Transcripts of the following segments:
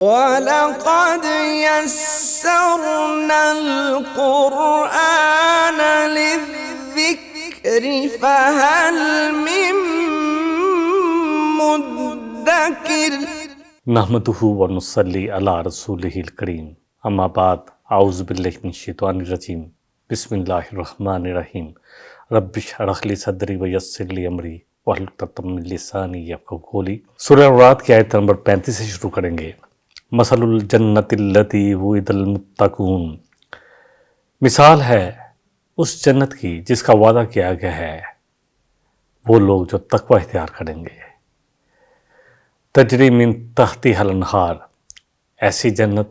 وَلَقَدْ يَسَّرْنَا الْقُرْآنَ لِلذِّكْرِ فَهَلْ مِن مُّدَّكِرٍ نحمدہ ونصلی علی رسولہ الکریم اما بعد اعوذ باللہ من الشیطان الرجیم بسم اللہ الرحمن الرحیم رب اشرح لی صدری ویسر لی امری واحلل عقدۃ من لسانی یفقہوا قولی۔ سورہ الرعد کی آیت نمبر 35 سے شروع کریں گے۔ مثل الجنۃ التی وعد المتقون، مثال ہے اس جنت کی جس کا وعدہ کیا گیا ہے وہ لوگ جو تقوی اختیار کریں گے۔ تجری من تحتہا الانہار، ایسی جنت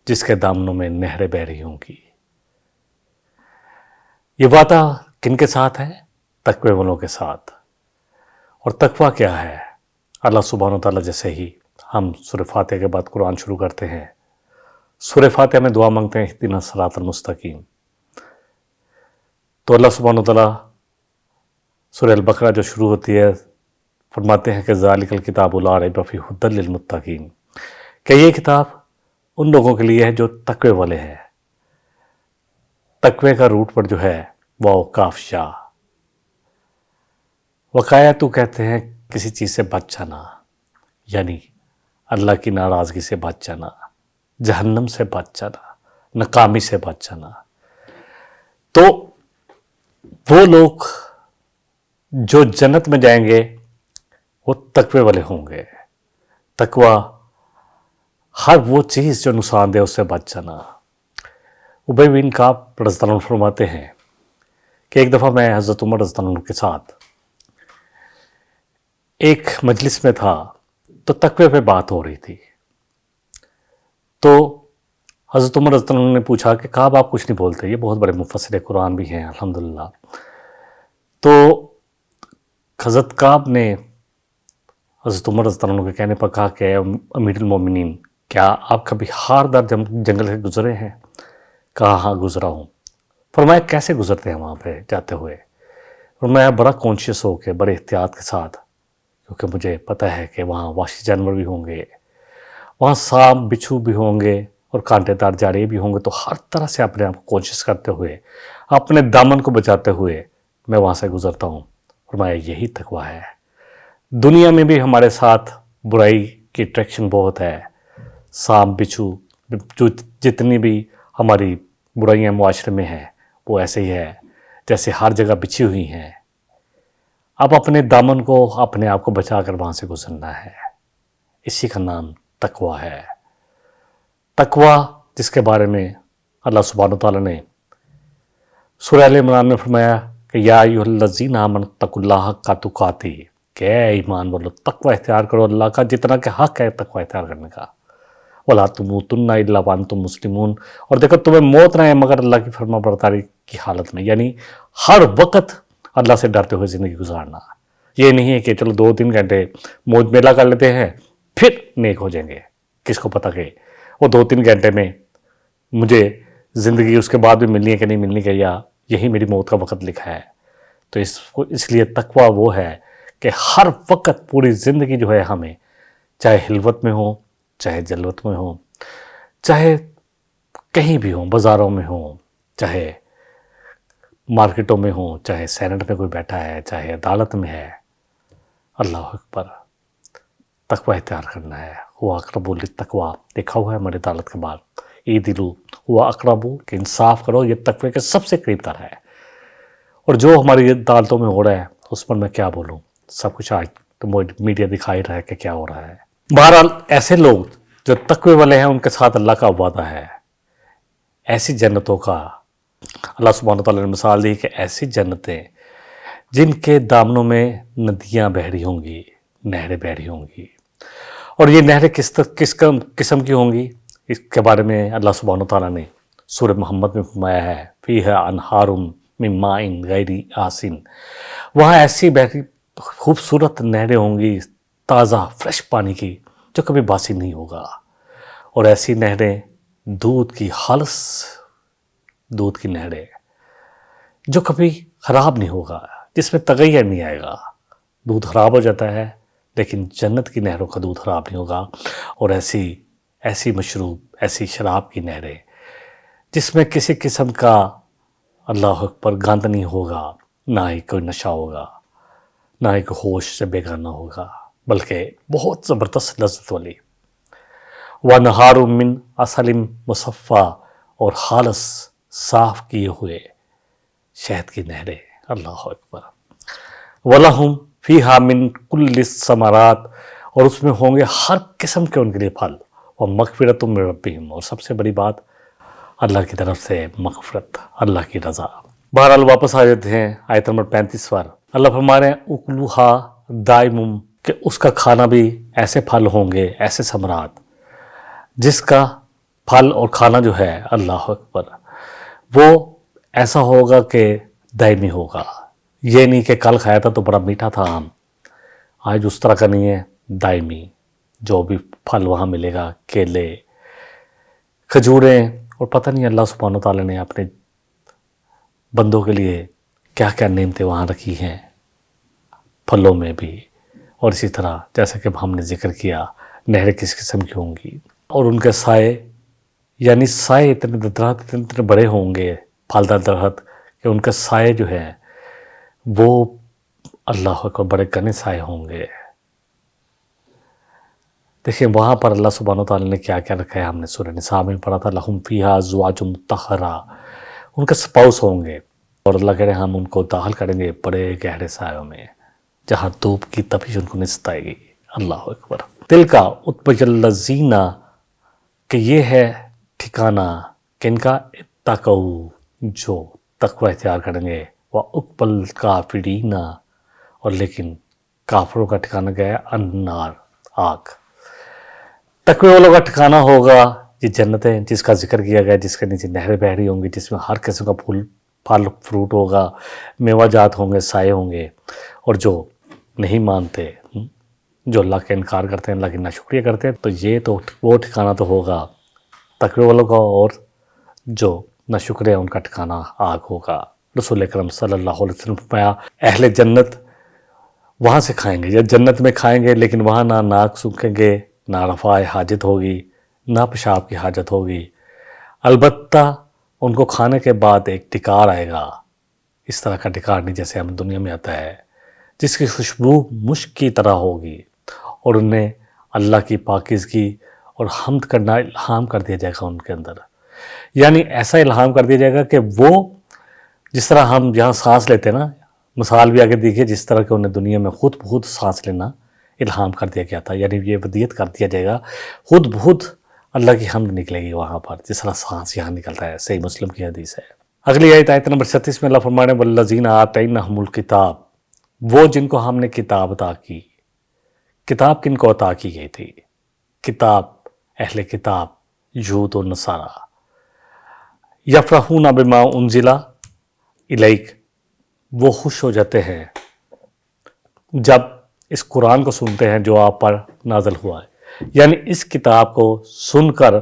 جس کے دامنوں میں نہریں بہہ رہی ہوں گی۔ یہ وعدہ کن کے ساتھ ہے؟ تقوی والوں کے ساتھ۔ اور تقوی کیا ہے؟ اللہ سبحانہ وتعالیٰ جیسے ہی ہم سورہ فاتحہ کے بعد قرآن شروع کرتے ہیں، سورہ فاتحہ میں دعا مانگتے ہیں اہدنا الصراط المستقیم، تو اللہ سبحانہ وتعالیٰ سورہ البقرہ جو شروع ہوتی ہے فرماتے ہیں کہ ذالک الکتاب لا ریب فیہ ھدی للمتقین، کہ یہ کتاب ان لوگوں کے لیے ہے جو تقوی والے ہیں۔ تقوی کا روٹ پر جو ہے واو کاف شاہ، وقایہ تو کہتے ہیں کسی چیز سے بچ جانا، یعنی اللہ کی ناراضگی سے بچ جانا، جہنم سے بچ جانا، ناکامی سے بچ جانا۔ تو وہ لوگ جو جنت میں جائیں گے وہ تقوی والے ہوں گے۔ تقوی ہر وہ چیز جو نقصان دے اس سے بچ جانا۔ ابی بن کعب رضی اللہ عنہ فرماتے ہیں کہ ایک دفعہ میں حضرت عمر رضی اللہ عنہ کے ساتھ ایک مجلس میں تھا تو تقوی پہ بات ہو رہی تھی، تو حضرت عمر رضی اللہ عنہ نے پوچھا کہ کعب آپ کچھ نہیں بولتے، یہ بہت بڑے مفسر قرآن بھی ہیں الحمدللہ۔ تو حضرت کعب نے حضرت عمر رضی اللہ عنہ کے کہنے پر کہا کہ امیر المومنین، کیا آپ کبھی خاردار جنگل سے گزرے ہیں؟ کہا ہاں گزرا ہوں۔ فرمایا کیسے گزرتے ہیں وہاں پہ جاتے ہوئے؟ فرمایا بڑا کانشیس ہو کے، بڑے احتیاط کے ساتھ، کیونکہ مجھے پتہ ہے کہ وہاں وحشی جانور بھی ہوں گے، وہاں سانپ بچھو بھی ہوں گے اور کانٹے دار جاڑے بھی ہوں گے، تو ہر طرح سے اپنے آپ کو کانشیس کرتے ہوئے، اپنے دامن کو بچاتے ہوئے میں وہاں سے گزرتا ہوں۔ فرمایا یہی تقویٰ ہے۔ دنیا میں بھی ہمارے ساتھ برائی کی اٹریکشن بہت ہے، سانپ بچھو جو جتنی بھی ہماری برائیاں معاشرے میں ہیں وہ ایسے ہی ہے جیسے ہر جگہ بچھی ہوئی ہیں۔ اب اپنے دامن کو، اپنے آپ کو بچا کر وہاں سے گزرنا ہے، اسی کا نام تقویٰ ہے۔ تقویٰ جس کے بارے میں اللہ سبحانہ وتعالیٰ نے سورہ آل عمران میں فرمایا کہ یا ایھا الذین آمنوا اتقوا اللہ حق تقاتہ، کہ اے ایمان والو تقوی اختیار کرو اللہ کا جتنا کہ حق ہے تقوی اختیار کرنے کا، وَلَا تُمُوتُنَّ إِلَّا وَأَنْتُمْ مُسْلِمُونَ، اور دیکھو تمہیں موت نہ ہے مگر اللہ کی فرما برداری کی حالت میں، یعنی ہر وقت اللہ سے ڈرتے ہوئے زندگی گزارنا۔ یہ نہیں ہے کہ چلو 2-3 گھنٹے موج میلہ کر لیتے ہیں پھر نیک ہو جائیں گے، کس کو پتہ کہ وہ 2-3 گھنٹے میں مجھے زندگی اس کے بعد بھی ملنی ہے کہ نہیں ملنی ہے، یا یہی میری موت کا وقت لکھا ہے۔ تو اس لیے تقویٰ وہ ہے کہ ہر وقت پوری زندگی جو ہے ہمیں، چاہے حلوت میں ہو، چاہے جلوت میں ہو، چاہے کہیں بھی ہوں، بازاروں میں ہوں، چاہے مارکیٹوں میں ہوں، چاہے سینٹ میں کوئی بیٹھا ہے، چاہے عدالت میں ہے، اللہ اکبر، تقویٰ اختیار کرنا ہے۔ ہوا اقرب للتقویٰ، دیکھا ہوا ہے ہماری عدالت کے بعد، اعدلوا ہوا اقرب، کہ انصاف کرو، یہ تقوی کے سب سے قریب تر ہے۔ اور جو ہماری عدالتوں میں ہو رہا ہے اس پر میں کیا بولوں، سب کچھ آج تو میڈیا دکھا ہی رہا ہے کہ کیا ہو رہا ہے۔ بہرحال ایسے لوگ جو تقوی والے ہیں ان کے ساتھ اللہ کا وعدہ ہے، ایسی جنتوں کا اللہ سبحانہ تعالیٰ نے مثال دی کہ ایسی جنتیں جن کے دامنوں میں ندیاں بہہ رہی ہوں گی، نہریں بہہ رہی ہوں گی۔ اور یہ نہریں کس قسم کی ہوں گی، اس کے بارے میں اللہ سبحانہ تعالیٰ نے سورہ محمد میں فرمایا ہے فیہا انہار من ماء غیر آسن، وہاں ایسی بہتی خوبصورت نہریں ہوں گی، تازہ فریش پانی کی، جو کبھی باسی نہیں ہوگا۔ اور ایسی نہریں دودھ کی خالص دودھ کی نہریں جو کبھی خراب نہیں ہوگا، جس میں تغیر نہیں آئے گا۔ دودھ خراب ہو جاتا ہے لیکن جنت کی نہروں کا دودھ خراب نہیں ہوگا، اور ایسی ایسی مشروب، ایسی شراب کی نہریں جس میں کسی قسم کا اللہ اکبر گند نہیں ہوگا، نہ ہی کوئی نشہ ہوگا، نہ ہی کوئی ہوش سے بیگانہ ہوگا، بلکہ بہت زبردست لذت والی۔ وَنَهَارٌ مِّنْ عَسَلٍ مُصَفَّى، اور خالص صاف کیے ہوئے شہد کی نہریں، اللہ اکبر۔ وَلَهُمْ فِيهَا مِن كُلِّ الثَّمَرَاتِ، اور اس میں ہوں گے ہر قسم کے ان کے لیے پھل، وَمَغْفِرَةٌ مِّن رَبِّهِمْ، اور سب سے بڑی بات اللہ کی طرف سے مغفرت، اللہ کی رضا۔ بہرحال واپس آ جاتے ہیں آیت نمبر 35 پر۔ اللہ فرما رہے ہیں اُکُلُوہا دائمٌ، کہ اس کا کھانا بھی ایسے پھل ہوں گے، ایسے ثمرات جس کا پھل اور کھانا جو ہے اللہ اکبر وہ ایسا ہوگا کہ دائمی ہوگا۔ یہ نہیں کہ کل کھایا تھا تو بڑا میٹھا تھا آم، آج اس طرح کا نہیں ہے، دائمی جو بھی پھل وہاں ملے گا، کیلے، کھجوریں، اور پتہ نہیں اللہ سبحانہ وتعالیٰ نے اپنے بندوں کے لیے کیا کیا نعمتیں وہاں رکھی ہیں پھلوں میں بھی، اور اسی طرح جیسا کہ ہم نے ذکر کیا نہریں کس قسم کی ہوں گی، اور ان کے سائے، یعنی سائے اتنے درخت اتنے بڑے ہوں گے، پھلدار درخت، کہ ان کے سائے جو ہیں وہ اللہ کو بڑے گھنے سائے ہوں گے۔ دیکھیں وہاں پر اللہ سبحانہ وتعالیٰ نے کیا کیا رکھا ہے، ہم نے سورہ نساء میں پڑھا تھا لَهُمْ فِيهَا أَزْوَاجٌ مُطَهَّرَةٌ، ان کے سپاؤس ہوں گے، اور اللہ کہہ رہے ہیں ہم ان کو داخل کریں گے بڑے گہرے سایوں میں جہاں دھوپ کی تپش ان کو نہیں ستائے گی، اللہ اکبر۔ دل کا عُتْبَى الَّذِينَ، کہ یہ ہے ٹھکانہ کن کا، اتقوا، جو تقوی اختیار کریں گے، وَعُقْبَى الْكَافِرِينَ، اور لیکن کافروں کا ٹھکانہ کیا ہے، النار، آگ۔ تقوی والوں کا ٹھکانہ ہوگا یہ جنتیں جس کا ذکر کیا گیا، جس کے نیچے نہریں بہہ رہی ہوں گی، جس میں ہر قسم کا پھل فروٹ ہوگا، میوہ جات ہوں گے، سائے ہوں گے۔ اور جو نہیں مانتے، جو اللہ کا انکار کرتے ہیں، اللہ کی ناشکریہ کرتے ہیں، تو یہ تو وہ ٹھکانہ تو ہوگا تقوی والوں کا، اور جو ناشکریہ ان کا ٹھکانہ آگ ہوگا۔ رسول اکرم صلی اللہ علیہ وسلم فرمایا اہل جنت وہاں سے کھائیں گے، یا جنت میں کھائیں گے، لیکن وہاں نہ ناک سونکھیں گے، نہ رفع حاجت ہوگی، نہ پیشاب کی حاجت ہوگی، البتہ ان کو کھانے کے بعد ایک ڈکار آئے گا، اس طرح کا ڈکار نہیں جیسے ہم دنیا میں آتا ہے، جس کی خوشبو مشک کی طرح ہوگی، اور انہیں اللہ کی پاکیزگی اور حمد کرنا الہام کر دیا جائے گا ان کے اندر۔ یعنی ایسا الہام کر دیا جائے گا کہ وہ جس طرح ہم یہاں سانس لیتے ہیں نا، مثال بھی آگے دیکھیے، جس طرح کہ انہیں دنیا میں خود بخود سانس لینا الہام کر دیا گیا تھا، یعنی یہ ودیت کر دیا جائے گا، خود بخود اللہ کی حمد نکلے گی وہاں پر، جس طرح سانس یہاں نکلتا ہے، صحیح مسلم کی حدیث ہے۔ اگلی آیت نمبر 36 میں اللہ فرمانے والذین آتیناہم الکتاب، وہ جن کو ہم نے کتاب عطا کی۔ کتاب کن کو عطا کی گئی تھی؟ کتاب اہل کتاب یہود و نصارہ۔ یفرحون بما انزل الیک، وہ خوش ہو جاتے ہیں جب اس قرآن کو سنتے ہیں جو آپ پر نازل ہوا ہے، یعنی اس کتاب کو سن کر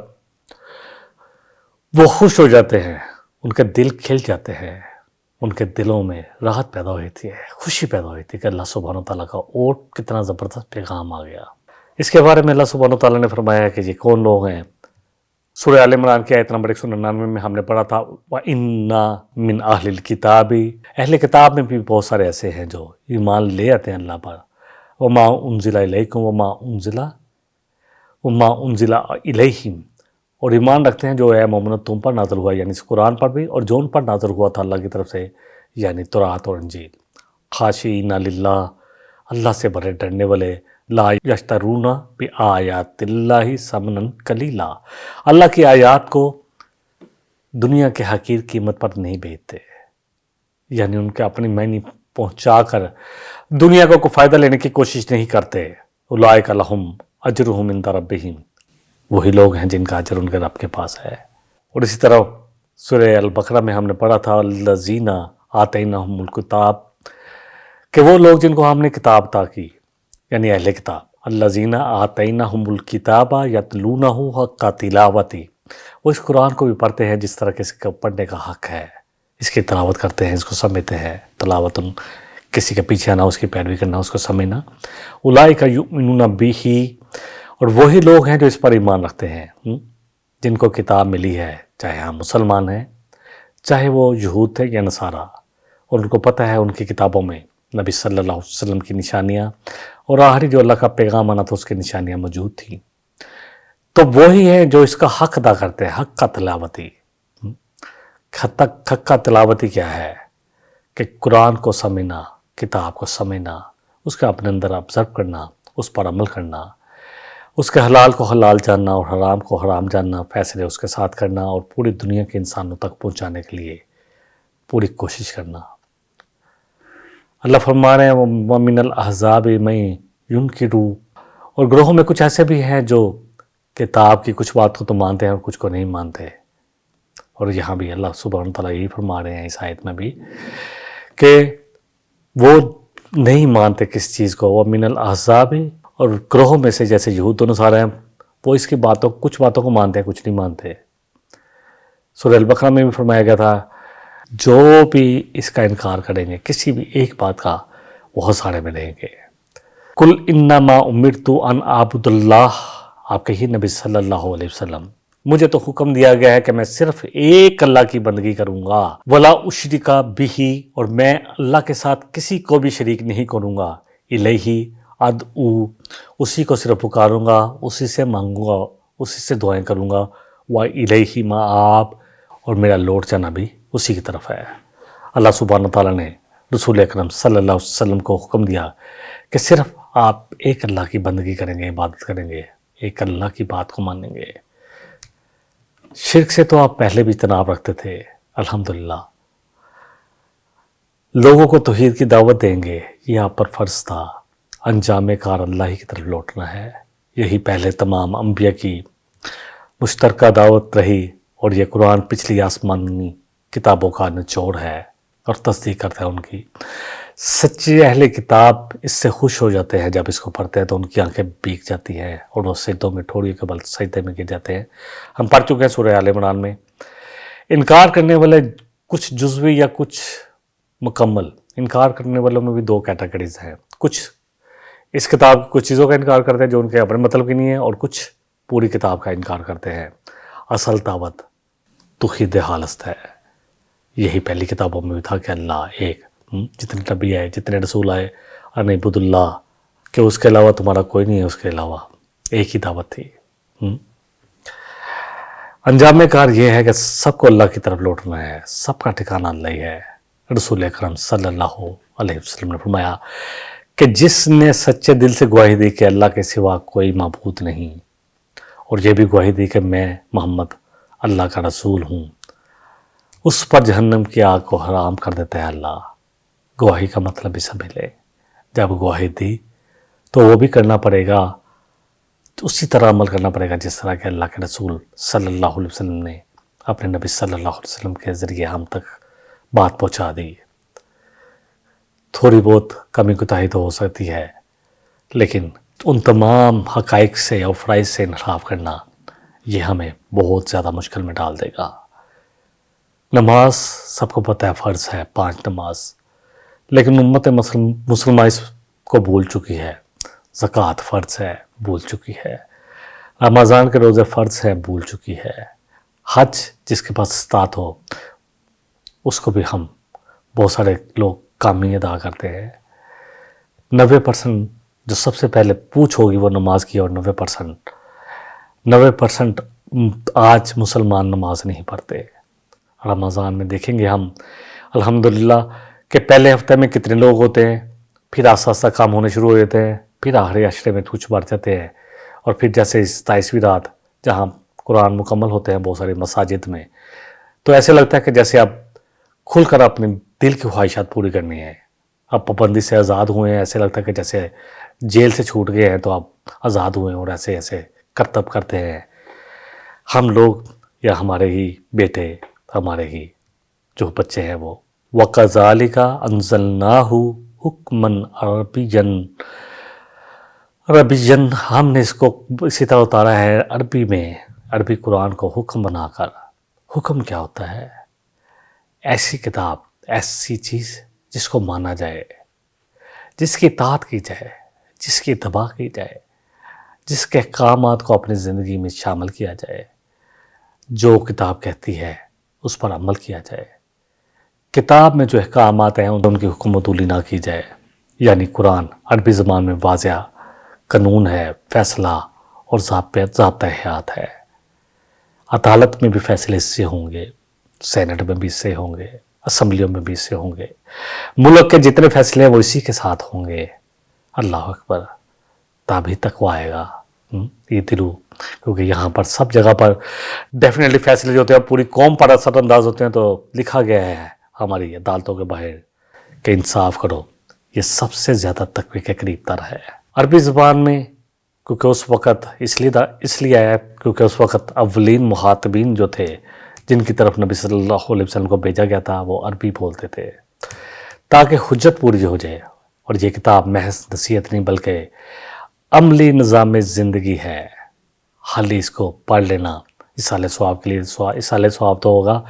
وہ خوش ہو جاتے ہیں، ان کے دل کھل جاتے ہیں، ان کے دلوں میں راحت پیدا ہوتی ہے، خوشی پیدا ہوتی ہے کہ اللہ سبحانہ وتعالیٰ کا اور کتنا زبردست پیغام آ گیا۔ اس کے بارے میں اللہ سبحانہ وتعالیٰ نے فرمایا ہے کہ یہ کون لوگ ہیں۔ سورہ آل عمران کی آیت نمبر 199 میں ہم نے پڑھا تھا وَإِنَّا مِنْ أَهْلِ الْكِتَابِ، اہل کتاب میں بھی بہت سارے ایسے ہیں جو ایمان لے آتے ہیں اللہ پر، وَمَا أُنزِلَ إِلَيْكُمْ وَمَا أُنزِلَ إِلَيْهِمْ، اور ایمان رکھتے ہیں جو اے مومنو تم پر نازل ہوا، یعنی اس قرآن پر بھی، اور جو ان پر نازل ہوا تھا اللہ کی طرف سے، یعنی تورات اور انجیل۔ خاشعین للہ، اللہ سے بڑے ڈرنے والے، لا یشترون بآیات اللہ ثمنا قلیلا، اللہ کی آیات کو دنیا کے حقیر قیمت پر نہیں بیچتے، یعنی ان کے اپنی معنی پہنچا کر دنیا کو کوئی فائدہ لینے کی کوشش نہیں کرتے۔ اولئک لہم اجرہم عند ربہم، وہی لوگ ہیں جن کا اجر ان کے رب کے پاس ہے۔ اور اسی طرح سورہ البقرہ میں ہم نے پڑھا تھا الذین آتیناہم الکتاب، کہ وہ لوگ جن کو ہم نے کتاب عطا کی، یعنی اہل کتاب، الذین آتیناہم الکتاب یتلونہ حق تلاوتہ، وہ اس قرآن کو بھی پڑھتے ہیں جس طرح کہ اس کو پڑھنے کا حق ہے، اس کی تلاوت کرتے ہیں، اس کو سمجھتے ہیں، تلاوت کسی کے پیچھے آنا، اس کی پیروی کرنا، اس کو سمجھنا۔ اولئک یؤمنون بہ، اور وہی لوگ ہیں جو اس پر ایمان رکھتے ہیں، جن کو کتاب ملی ہے، چاہے ہم مسلمان ہیں، چاہے وہ یہود تھے یا نصارہ، اور ان کو پتہ ہے ان کی کتابوں میں نبی صلی اللہ علیہ وسلم کی نشانیاں اور آخری جو اللہ کا پیغام آنا تھا اس کی نشانیاں موجود تھیں۔ تو وہی ہیں جو اس کا حق ادا کرتے ہیں، حق کا تلاوتی۔ حق کا تلاوتی کیا ہے؟ کہ قرآن کو سمجھنا، کتاب کو سمجھنا، اس کا اپنے اندر آبزرو کرنا، اس پر عمل کرنا، اس کے حلال کو حلال جاننا اور حرام کو حرام جاننا، فیصلے اس کے ساتھ کرنا اور پوری دنیا کے انسانوں تک پہنچانے کے لیے پوری کوشش کرنا۔ اللہ فرما رہے ہیں وَمِنَ الْأَحْزَابِ مَن يُنْكِرُ، اور گروہوں میں کچھ ایسے بھی ہیں جو کتاب کی کچھ بات کو تو مانتے ہیں اور کچھ کو نہیں مانتے۔ اور یہاں بھی اللہ سبحانہ تعالیٰ یہی فرما رہے ہیں اس آیت میں بھی کہ وہ نہیں مانتے کس چیز کو، وَمِنَ الْأَحْزَابِ، اور گروہوں میں سے جیسے یہود و نصارہ ہیں، وہ اس کی باتوں کچھ باتوں کو مانتے ہیں، کچھ نہیں مانتے۔ سورہ البقرہ میں بھی فرمایا گیا تھا جو بھی اس کا انکار کریں گے، کسی بھی ایک بات کا، بہت سارے ملیں گے۔ قُلْ إِنَّمَا أُمِرْتُ أَنْ أَعْبُدَ اللَّهَ، آپ کہیے نبی صلی اللہ علیہ وسلم، مجھے تو حکم دیا گیا ہے کہ میں صرف ایک اللہ کی بندگی کروں گا، وَلَا أُشْرِكَ بِهِ، اور میں اللہ کے ساتھ کسی کو بھی شریک نہیں کروں گا، إِلَيْهِ أَدْعُو، اسی کو صرف پکاروں گا، اسی سے مانگوں گا، اسی سے دعائیں کروں گا، وَإِلَيْهِ مَآبِ، اور میرا لوٹ جانا بھی اسی کی طرف ہے۔ اللہ سبحانہ تعالیٰ نے رسول اکرم صلی اللہ علیہ وسلم کو حکم دیا کہ صرف آپ ایک اللہ کی بندگی کریں گے، عبادت کریں گے، ایک اللہ کی بات کو مانیں گے۔ شرک سے تو آپ پہلے بھی اجتناب رکھتے تھے، الحمدللہ۔ لوگوں کو توحید کی دعوت دیں گے، یہ آپ پر فرض تھا۔ انجام کار اللہ ہی کی طرف لوٹنا ہے، یہی پہلے تمام انبیاء کی مشترکہ دعوت رہی، اور یہ قرآن پچھلی آسمانی کتابوں کا نچوڑ ہے اور تصدیق کرتا ہے ان کی۔ سچے اہل کتاب اس سے خوش ہو جاتے ہیں، جب اس کو پڑھتے ہیں تو ان کی آنکھیں بھیگ جاتی ہیں اور وہ سجدوں میں ٹھوڑیوں کے بل سجدے میں گر جاتے ہیں۔ ہم پڑھ چکے ہیں سورہ آل عمران میں۔ انکار کرنے والے کچھ جزوی یا کچھ مکمل، انکار کرنے والوں میں بھی دو کیٹیگریز ہیں، کچھ اس کتاب کی کچھ چیزوں کا انکار کرتے ہیں جو ان کے اپنے مطلب کی نہیں ہے، اور کچھ پوری کتاب کا انکار کرتے ہیں۔ اصل دعوت توحید خالص ہے، یہی پہلی کتابوں میں بھی تھا کہ اللہ ایک، جتنے نبی آئے، جتنے رسول آئے، ان اعبدوا اللہ، کہ اس کے علاوہ تمہارا کوئی نہیں ہے، اس کے علاوہ ایک ہی دعوت تھی۔ انجام کار یہ ہے کہ سب کو اللہ کی طرف لوٹنا ہے، سب کا ٹھکانہ اللہ ہی ہے۔ رسول اکرم صلی اللہ علیہ وسلم نے فرمایا کہ جس نے سچے دل سے گواہی دی کہ اللہ کے سوا کوئی معبود نہیں، اور یہ بھی گواہی دی کہ میں محمد اللہ کا رسول ہوں، اس پر جہنم کی آگ کو حرام کر دیتا ہے اللہ۔ گواہی کا مطلب بھی سمجھ لے، جب گواہی دی تو وہ بھی کرنا پڑے گا، اسی طرح عمل کرنا پڑے گا جس طرح کہ اللہ کے رسول صلی اللہ علیہ وسلم نے اپنے نبی صلی اللہ علیہ وسلم کے ذریعے ہم تک بات پہنچا دی۔ تھوڑی بہت کمی کوتاہی تو ہو سکتی ہے، لیکن ان تمام حقائق سے اور فرائض سے انحراف کرنا یہ ہمیں بہت زیادہ مشکل میں ڈال دے گا۔ نماز سب کو پتہ ہے فرض ہے، 5 نماز، لیکن امت مسلمہ اس کو بھول چکی ہے۔ زکوٰۃ فرض ہے، بھول چکی ہے۔ رمضان کے روزے فرض ہے، بھول چکی ہے۔ حج جس کے پاس استطاعت ہو، اس کو بھی ہم بہت سارے لوگ کامی ادا کرتے ہیں۔ 90% جو سب سے پہلے پوچھ ہوگی وہ نماز کی، اور 90% آج مسلمان نماز نہیں پڑھتے۔ رمضان میں دیکھیں گے ہم الحمدللہ کہ پہلے ہفتے میں کتنے لوگ ہوتے ہیں، پھر آہستہ آہستہ کام ہونے شروع ہو جاتے ہیں، پھر آخری عشرے میں کچھ بڑھ جاتے ہیں، اور پھر جیسے 27ویں رات جہاں قرآن مکمل ہوتے ہیں بہت سارے مساجد میں، تو ایسے لگتا ہے کہ جیسے اب کھل کر اپنے دل کی خواہشات پوری کرنی ہے، اب پابندی سے آزاد ہوئے ہیں، ایسے لگتا ہے کہ جیسے جیل سے چھوٹ گئے ہیں تو اب آزاد ہوئے ہیں، اور ایسے کرتب کرتے ہیں ہم لوگ، یا ہمارے ہی بیٹے، ہمارے ہی جو بچے ہیں وہ۔ وَكَذَلِكَ أَنزَلْنَاهُ حُكْمًا عربیًا، ہم نے اس کو اسی طرح اتارا ہے عربی میں، عربی قرآن کو حکم بنا کر۔ حکم کیا ہوتا ہے؟ ایسی کتاب، ایسی چیز جس کو مانا جائے، جس کی اطاعت کی جائے، جس کی اتباع کی جائے، جس کے احکامات کو اپنی زندگی میں شامل کیا جائے، جو کتاب کہتی ہے اس پر عمل کیا جائے، کتاب میں جو احکامات ہیں ان کی حکم عدولی نہ کی جائے، یعنی قرآن عربی زبان میں واضح قانون ہے، فیصلہ اور ضابطہ حیات ہے۔ عدالت میں بھی فیصلے اس سے ہوں گے، سینٹ میں بھی اس سے ہوں گے، اسمبلیوں میں بھی اس سے ہوں گے، ملک کے جتنے فیصلے ہیں وہ اسی کے ساتھ ہوں گے۔ اللہ اکبر، تبھی تقویٰ آئے گا یہ دلو، کیونکہ یہاں پر سب جگہ پر ڈیفینیٹلی فیصلے جو ہوتے ہیں پوری قوم پر اثر انداز ہوتے ہیں، تو لکھا گیا ہے ہماری عدالتوں کے باہر کہ انصاف کرو، یہ سب سے زیادہ تقوی کے قریب تر ہے۔ عربی زبان میں کیونکہ اس وقت اس لیے آیا کیونکہ اس وقت اولین مخاطبین جو تھے جن کی طرف نبی صلی اللہ علیہ وسلم کو بھیجا گیا تھا وہ عربی بولتے تھے، تاکہ حجت پوری ہو جائے۔ اور یہ کتاب محض نصیحت نہیں بلکہ عملی نظام زندگی ہے۔ خالی اس کو پڑھ لینا اصالِ ثواب کے لیے اصالِ ثواب تو ہوگا،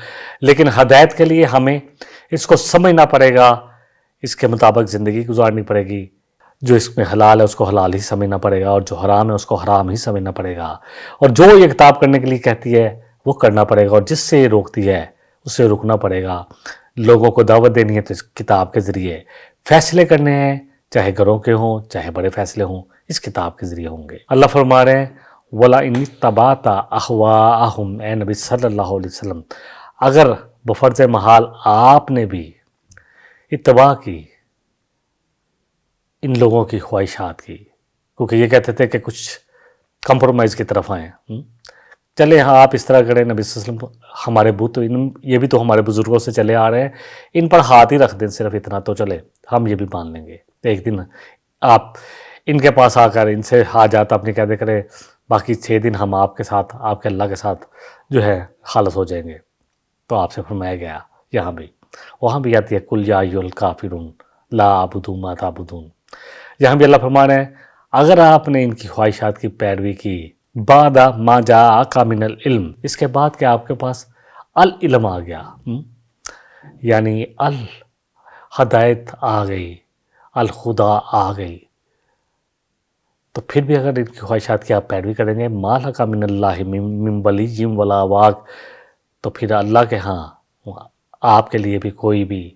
لیکن ہدایت کے لیے ہمیں اس کو سمجھنا پڑے گا، اس کے مطابق زندگی گزارنی پڑے گی۔ جو اس میں حلال ہے اس کو حلال ہی سمجھنا پڑے گا، اور جو حرام ہے اس کو حرام ہی سمجھنا پڑے گا، اور جو یہ کتاب کرنے کے لیے کہتی ہے وہ کرنا پڑے گا، اور جس سے یہ روکتی ہے اسے رکنا پڑے گا۔ لوگوں کو دعوت دینی ہے تو اس کتاب کے ذریعے، فیصلے کرنے ہیں چاہے گھروں کے ہوں چاہے بڑے فیصلے ہوں اس کتاب کے ذریعے ہوں گے۔ اللہ فرما رہے ہیں وَلَئِنِ اتَّبَعْتَ أَهْوَاءَهُمْ، اے نبی صلی اللہ علیہ وسلم اگر بفرض محال آپ نے بھی اتباع کی ان لوگوں کی خواہشات کی، کیونکہ یہ کہتے تھے کہ کچھ کمپرومائز کی طرف آئیں، چلے ہاں آپ اس طرح کریں، نبی صلی اللہ علیہ وسلم ہمارے یہ بھی تو ہمارے بزرگوں سے چلے آ رہے ہیں، ان پر ہاتھ ہی رکھ دیں صرف اتنا تو چلے، ہم یہ بھی مان لیں گے۔ ایک دن آپ ان کے پاس آ کر ان سے حاجات اپنی کہتے کرے، باقی 6 دن ہم آپ کے ساتھ، آپ کے اللہ کے ساتھ جو ہے خالص ہو جائیں گے۔ تو آپ سے فرمایا گیا یہاں بھی، وہاں بھی آتی ہے قُلْ یَا أَیُّھَا الْکَافِرُونَ لَا أَعْبُدُ مَا تَعْبُدُونَ۔ یہاں بھی اللہ فرما رہے ہیں اگر آپ نے ان کی خواہشات کی پیروی کی بعد ما جاءک من العلم، اس کے بعد کہ آپ کے پاس العلم آ گیا، یعنی الہدایت آ گئی، الخدا آ گئی، تو پھر بھی اگر ان کی خواہشات کی آپ پیروی کریں گے ما لک من اللہ من ولی ولا واق، تو پھر اللہ کے ہاں آپ کے لیے بھی کوئی بھی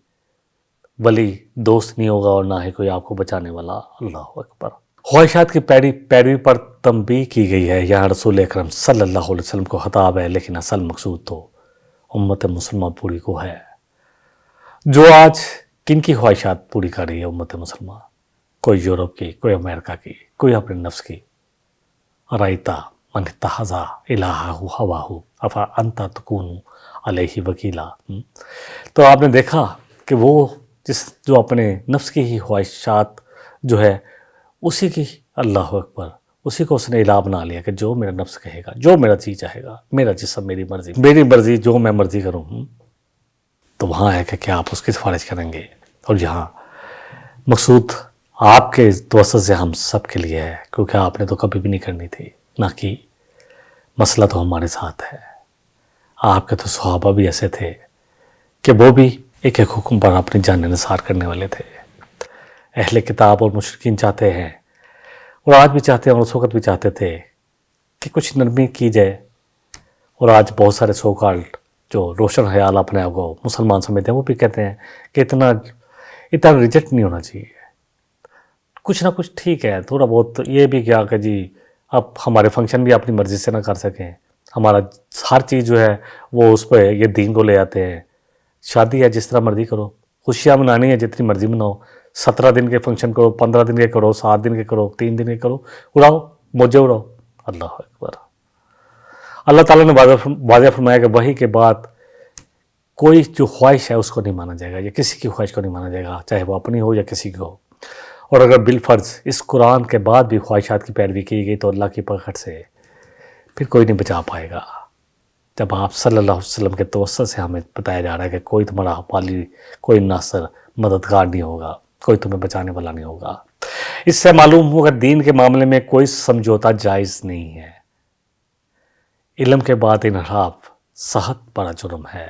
ولی دوست نہیں ہوگا اور نہ ہی کوئی آپ کو بچانے والا۔ اللہ اکبر۔ خواہشات کی پیروی پر تنبیہ کی گئی ہے، یہاں رسول اکرم صلی اللہ علیہ وسلم کو خطاب ہے، لیکن اصل مقصود تو امت مسلمہ پوری کو ہے۔ جو آج کن کی خواہشات پوری کر رہی ہے امت مسلمہ؟ کوئی یورپ کی، کوئی امریکہ کی، کوئی اپنے نفس کی۔ رائتا من اتخذ الہہ ہواہ افا انت تکون علیہ وکیلا۔ تو آپ نے دیکھا کہ وہ جو اپنے نفس کی ہی خواہشات جو ہے اسی کی، اللہ اکبر، اسی کو اس نے الہ بنا لیا کہ جو میرا نفس کہے گا، جو میرا جی چاہے گا، میرا جسم میری مرضی جو میں مرضی کروں، تو وہاں ہے کہ کیا آپ اس کی سفارش کریں گے؟ اور یہاں مقصود آپ کے توسط سے ہم سب کے لیے ہے، کیونکہ آپ نے تو کبھی بھی نہیں کرنی تھی، نہ کی، مسئلہ تو ہمارے ساتھ ہے۔ آپ کے تو صحابہ بھی ایسے تھے کہ وہ بھی ایک ایک حکم پر اپنی جان نثار کرنے والے تھے۔ اہل کتاب اور مشرکین چاہتے ہیں، اور آج بھی چاہتے ہیں اور اس وقت بھی چاہتے تھے کہ کچھ نرمی کی جائے، اور آج بہت سارے سو کالڈ جو روشن خیال اپنے آپ کو مسلمان سمجھتے ہیں وہ بھی کہتے ہیں کہ اتنا ریجیکٹ نہیں ہونا چاہیے، کچھ نہ کچھ ٹھیک ہے، تھوڑا بہت یہ بھی کیا کہ جی اب ہمارے فنکشن بھی اپنی مرضی سے نہ کر سکیں، ہمارا ہر چیز جو ہے وہ اس پہ یہ دین کو لے آتے ہیں۔ شادی ہے جس طرح مرضی کرو، خوشیاں منانی ہے جتنی مرضی مناؤ، 17 دن کے فنکشن کرو، 15 دن کے کرو، 7 دن کے کرو، 3 دن کے کرو، اڑاؤ، موجے اڑاؤ۔ اللہ اکبر۔ اللہ تعالیٰ نے واضح فرمایا کہ وحی کے بعد کوئی جو خواہش ہے اس کو نہیں مانا جائے گا، یا کسی کی خواہش کو نہیں مانا جائے گا، چاہے وہ اپنی ہو یا کسی کی ہو۔ اور اگر بالفرض اس قرآن کے بعد بھی خواہشات کی پیروی کی گئی تو اللہ کی پکڑ سے پھر کوئی نہیں بچا پائے گا۔ جب آپ صلی اللہ علیہ وسلم کے توسط سے ہمیں بتایا جا رہا ہے کہ کوئی تمہارا والی، کوئی ناصر، مددگار نہیں ہوگا، کوئی تمہیں بچانے والا نہیں ہوگا، اس سے معلوم ہوگا دین کے معاملے میں کوئی سمجھوتا جائز نہیں ہے۔ علم کے بعد انحراف سخت بڑا جرم ہے،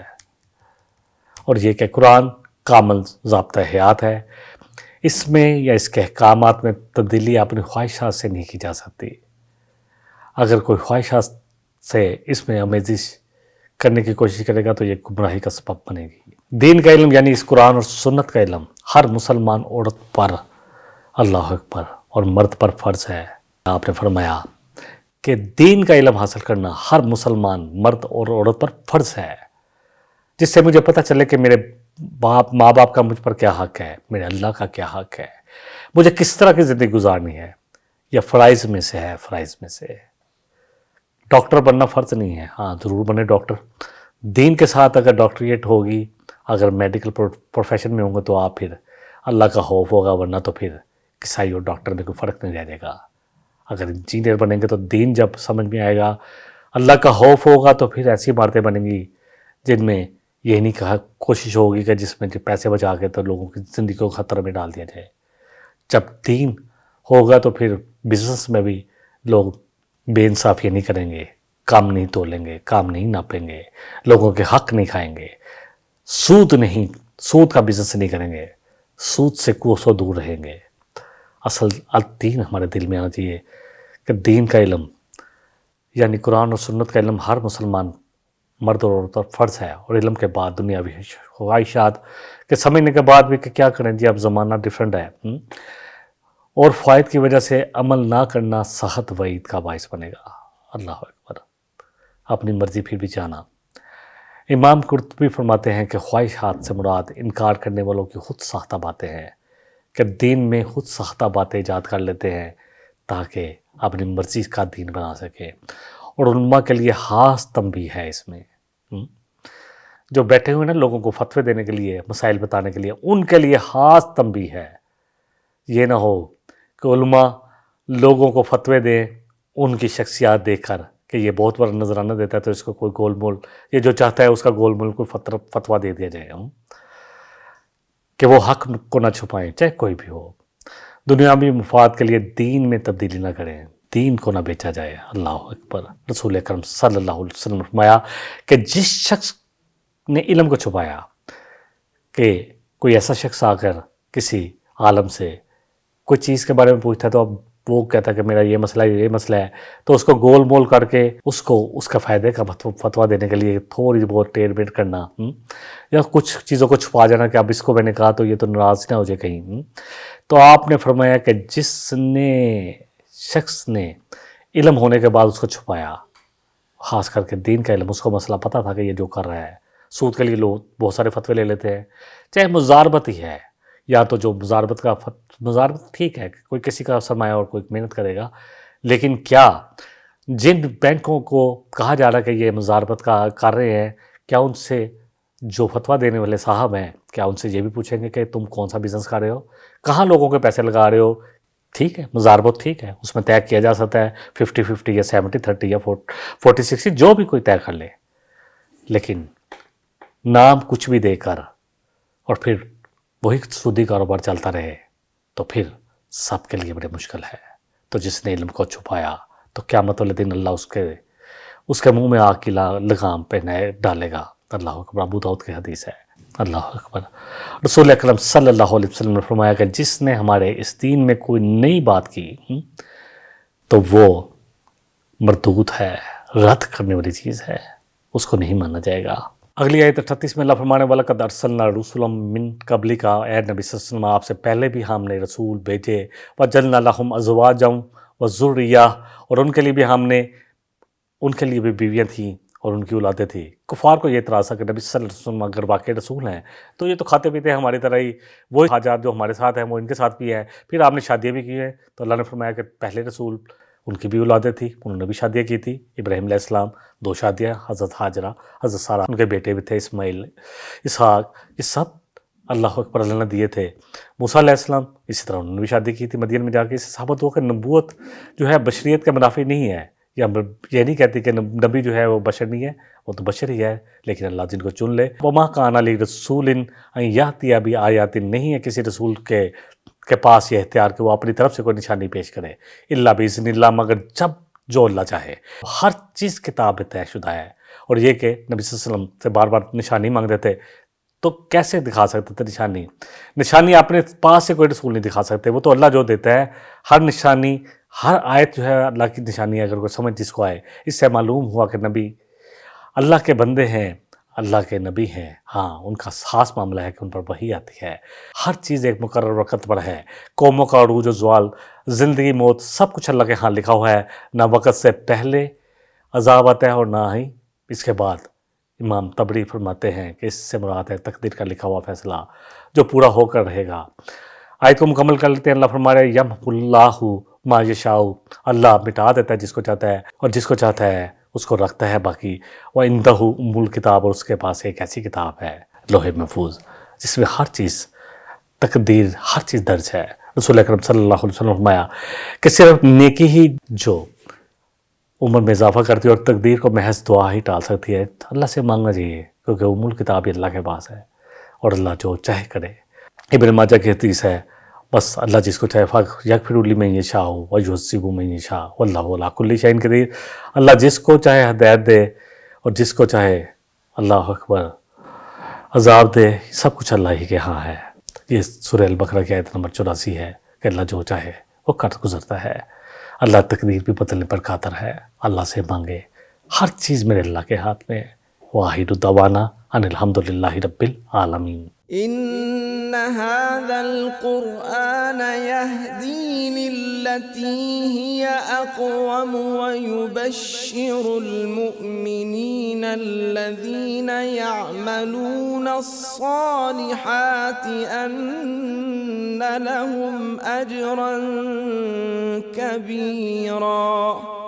اور یہ کہ قرآن کامل ضابطہ حیات ہے، اس میں یا اس کے احکامات میں تبدیلی اپنی خواہشات سے نہیں کی جا سکتی۔ اگر کوئی خواہشات سے اس میں آمیزش کرنے کی کوشش کرے گا تو یہ گمراہی کا سبب بنے گی۔ دین کا علم یعنی اس قرآن اور سنت کا علم ہر مسلمان عورت پر، اللہ اکبر، اور مرد پر فرض ہے۔ آپ نے فرمایا کہ دین کا علم حاصل کرنا ہر مسلمان مرد اور عورت پر فرض ہے، جس سے مجھے پتہ چلے کہ میرے ماں باپ کا مجھ پر کیا حق ہے، میرے اللہ کا کیا حق ہے، مجھے کس طرح کی زندگی گزارنی ہے۔ یہ فرائض میں سے ہے، فرائض میں سے۔ ڈاکٹر بننا فرض نہیں ہے، ہاں ضرور بنے ڈاکٹر۔ دین کے ساتھ اگر ڈاکٹریٹ ہوگی، اگر میڈیکل پروفیشن میں ہوں گے تو آپ پھر اللہ کا خوف ہوگا، ورنہ تو پھر عیسائی اور ڈاکٹر میں کوئی فرق نہیں رہ جائے گا۔ اگر انجینئر بنیں گے تو دین جب سمجھ میں آئے گا، اللہ کا خوف ہوگا، تو پھر ایسی عمارتیں بنیں گی جن میں یہ نہیں کہا کوشش ہوگی کہ جس میں پیسے بچا کے تو لوگوں کی زندگی کو خطرے میں ڈال دیا جائے۔ جب دین ہوگا تو پھر بزنس میں بھی لوگ بے انصافی نہیں کریں گے، کام نہیں تولیں گے، کام نہیں ناپیں گے، لوگوں کے حق نہیں کھائیں گے، سود کا بزنس نہیں کریں گے، سود سے کوسوں دور رہیں گے۔ اصل دین ہمارے دل میں آنا چاہیے کہ دین کا علم یعنی قرآن اور سنت کا علم ہر مسلمان مرد اور عورت پر فرض ہے، اور علم کے بعد دنیاوی خواہشات کے سمجھنے کے بعد بھی کہ کیا کریں جی، اب زمانہ ڈیفرنٹ ہے، اور فوائد کی وجہ سے عمل نہ کرنا سخت وعید کا باعث بنے گا۔ اللہ اکبر، اپنی مرضی پھر بھی جانا۔ امام قرطبی فرماتے ہیں کہ خواہشات سے مراد انکار کرنے والوں کی خود ساختہ باتیں ہیں، کہ دین میں خود ساختہ باتیں ایجاد کر لیتے ہیں تاکہ اپنی مرضی کا دین بنا سکے۔ اور علماء کے لیے خاص تنبیہ ہے اس میں، جو بیٹھے ہوئے نا لوگوں کو فتوے دینے کے لیے، مسائل بتانے کے لیے، ان کے لیے خاص تنبیہ ہے۔ یہ نہ ہو کہ علماء لوگوں کو فتوے دیں ان کی شخصیات دیکھ کر کہ یہ بہت بڑا نذرانہ دیتا ہے تو اس کو کوئی گول مول، یہ جو چاہتا ہے اس کا گول مول کوئی فتویٰ دے دیا جائے، کہ وہ حق کو نہ چھپائیں چاہے کوئی بھی ہو۔ دنیاوی مفاد کے لیے دین میں تبدیلی نہ کریں، دین کو نہ بیچا جائے۔ اللہ اکبر۔ رسول اکرم صلی اللہ علیہ وسلم نے فرمایا کہ جس شخص نے علم کو چھپایا، کہ کوئی ایسا شخص آ کر کسی عالم سے کوئی چیز کے بارے میں پوچھتا ہے تو اب وہ کہتا ہے کہ میرا یہ مسئلہ ہے، تو اس کو گول مول کر کے اس کو اس کا فائدے کا فتویٰ دینے کے لیے تھوڑی بہت ٹیڑھ میڑھ کرنا، یا کچھ چیزوں کو چھپا جانا کہ اب اس کو میں نے کہا تو یہ تو ناراض نہ ہو جائے کہیں۔ تو آپ نے فرمایا کہ جس شخص نے علم ہونے کے بعد اس کو چھپایا، خاص کر کے دین کا علم، اس کو مسئلہ پتہ تھا کہ یہ جو کر رہا ہے، سود کے لیے لوگ بہت سارے فتوے لے لیتے ہیں، چاہے مزاربت ہی ہے، یا تو جو مزاربت ٹھیک ہے، کوئی کسی کا سرمایہ اور کوئی محنت کرے گا، لیکن کیا جن بینکوں کو کہا جا رہا ہے کہ یہ مزاربت کا کر رہے ہیں، کیا ان سے جو فتویٰ دینے والے صاحب ہیں، کیا ان سے یہ بھی پوچھیں گے کہ تم کون سا بزنس کر رہے ہو، کہاں لوگوں کے پیسے لگا رہے ہو؟ ٹھیک ہے، مزاربت ٹھیک ہے، اس میں طے کیا جا سکتا ہے 50-50 یا 70-30 یا 40-60، جو بھی کوئی طے کر لے، لیکن نام کچھ بھی دے کر اور پھر وہی سودی کاروبار چلتا رہے تو پھر سب کے لیے بڑے مشکل ہے۔ تو جس نے علم کو چھپایا تو قیامت والے دن اللہ اس کے منہ میں آگ کی لگام پہنائے ڈالے گا۔ اللہ اکبر۔ ابو داؤد کی حدیث ہے۔ اللہ اکبر۔ رسول اکرم صلی اللہ علیہ وسلم نے فرمایا کہ جس نے ہمارے اس دین میں کوئی نئی بات کی تو وہ مردود ہے، رد کرنے والی چیز ہے، اس کو نہیں مانا جائے گا۔ اگلی آیت 38 میں اللہ فرمانے والا قد ارسلنا رسلا من قبلک، اے نبی صلی اللہ علیہ وسلم آپ سے پہلے بھی ہم نے رسول بھیجے، وجعلنا لہم ازواجا وذریہ، اور ان کے لیے بھی بیویاں تھیں اور ان کی اولادیں تھیں۔ کفار کو یہ اعتراض تھا کہ نبی صلی اللہ علیہ وسلم اگر واقعی رسول ہیں تو یہ تو کھاتے پیتے ہیں ہماری طرح ہی، وہی حاجات جو ہمارے ساتھ ہیں وہ ان کے ساتھ بھی ہیں، پھر آپ نے شادیاں بھی کی ہیں۔ تو اللہ نے فرمایا کہ پہلے رسول ان کی بھی اولادیں تھیں، انہوں نے بھی شادیاں کی تھی۔ ابراہیم علیہ السلام 2 شادیاں، حضرت ہاجرہ، حضرت سارہ، ان کے بیٹے بھی تھے اسماعیل، اسحاق، یہ سب اللہ اکبر اللہ نے دیے تھے۔ موسیٰ علیہ السلام اسی طرح انہوں نے بھی شادی کی تھی مدین میں جا کے۔ اس سے ثابت ہو کہ نبوت جو ہے بشریت کے منافی نہیں ہے، یا یہ نہیں کہتی کہ نبی جو ہے وہ بشر نہیں ہے، وہ تو بشر ہی ہے، لیکن اللہ جن کو چن لے۔ وَمَا كَانَ لِرَسُولٍ أَن يَأْتِيَ بِآيَاتٍ، نہیں ہے کسی رسول کے پاس یہ اختیار کہ وہ اپنی طرف سے کوئی نشانی پیش کرے، الا بِإِذْنِ اللَّهِ، مگر جب جو اللہ چاہے۔ ہر چیز کتاب میں طے شدہ ہے، اور یہ کہ نبی صلی اللہ علیہ وسلم سے بار بار نشانی مانگ رہے تھے تو کیسے دکھا سکتے تھے نشانی؟ نشانی اپنے پاس سے کوئی رسول نہیں دکھا سکتے، وہ تو اللہ جو دیتا ہے، ہر نشانی ہر آیت جو ہے اللہ کی نشانی ہے، اگر کوئی سمجھ جس کو آئے، اس سے معلوم ہوا کہ نبی اللہ کے بندے ہیں، اللہ کے نبی ہیں، ہاں ان کا خاص معاملہ ہے کہ ان پر وحی آتی ہے، ہر چیز ایک مقرر وقت پر ہے، قوموں کا عروج و زوال، زندگی موت، سب کچھ اللہ کے ہاں لکھا ہوا ہے، نہ وقت سے پہلے عذاب آتا ہے اور نہ ہی اس کے بعد۔ امام طبری فرماتے ہیں کہ اس سے مراد ہے تقدیر کا لکھا ہوا فیصلہ جو پورا ہو کر رہے گا۔ آیت کو مکمل کر لیتے ہیں، اللہ فرما رہے ہیں یمحو اللہ ما یشاء، اللہ مٹا دیتا ہے جس کو چاہتا ہے اور جس کو چاہتا ہے اس کو رکھتا ہے باقی۔ وَعِندَهُ أُمُّ الْكِتَابِ، اور اس کے پاس ایک ایسی کتاب ہے لوح محفوظ جس میں ہر چیز تقدیر، ہر چیز درج ہے۔ رسول اکرم صلی اللہ علیہ وسلم نے فرمایا کہ صرف نیکی ہی جو عمر میں اضافہ کرتی ہے اور تقدیر کو محض دعا ہی ٹال سکتی ہے۔ اللہ سے مانگنا چاہیے کیونکہ ام الکتاب ہی اللہ کے پاس ہے اور اللہ جو چاہے کرے۔ ابن ماجہ کی حدیث ہے، بس اللہ جس کو چاہے یغفر لمن یشاء ویعذب من یشاء واللہ علی کل شیء قدیر، اللہ جس کو چاہے ہدایت دے اور جس کو چاہے اللہ اکبر عذاب دے، سب کچھ اللہ ہی کے ہاں ہے۔ یہ سورہ البقرہ کی آیت نمبر 84 ہے کہ اللہ جو چاہے وہ کر گزرتا ہے، اللہ تقدیر بھی بدلنے پر قادر ہے۔ اللہ سے مانگے، ہر چیز میرے اللہ کے ہاتھ میں ہے۔ واحد دعوانا ان الحمدللہ رب العالمین۔ إن هذا القرآن يهدي للتي هي أقوم ويبشر المؤمنين الذين يعملون الصالحات أن لهم أجرا كبيرا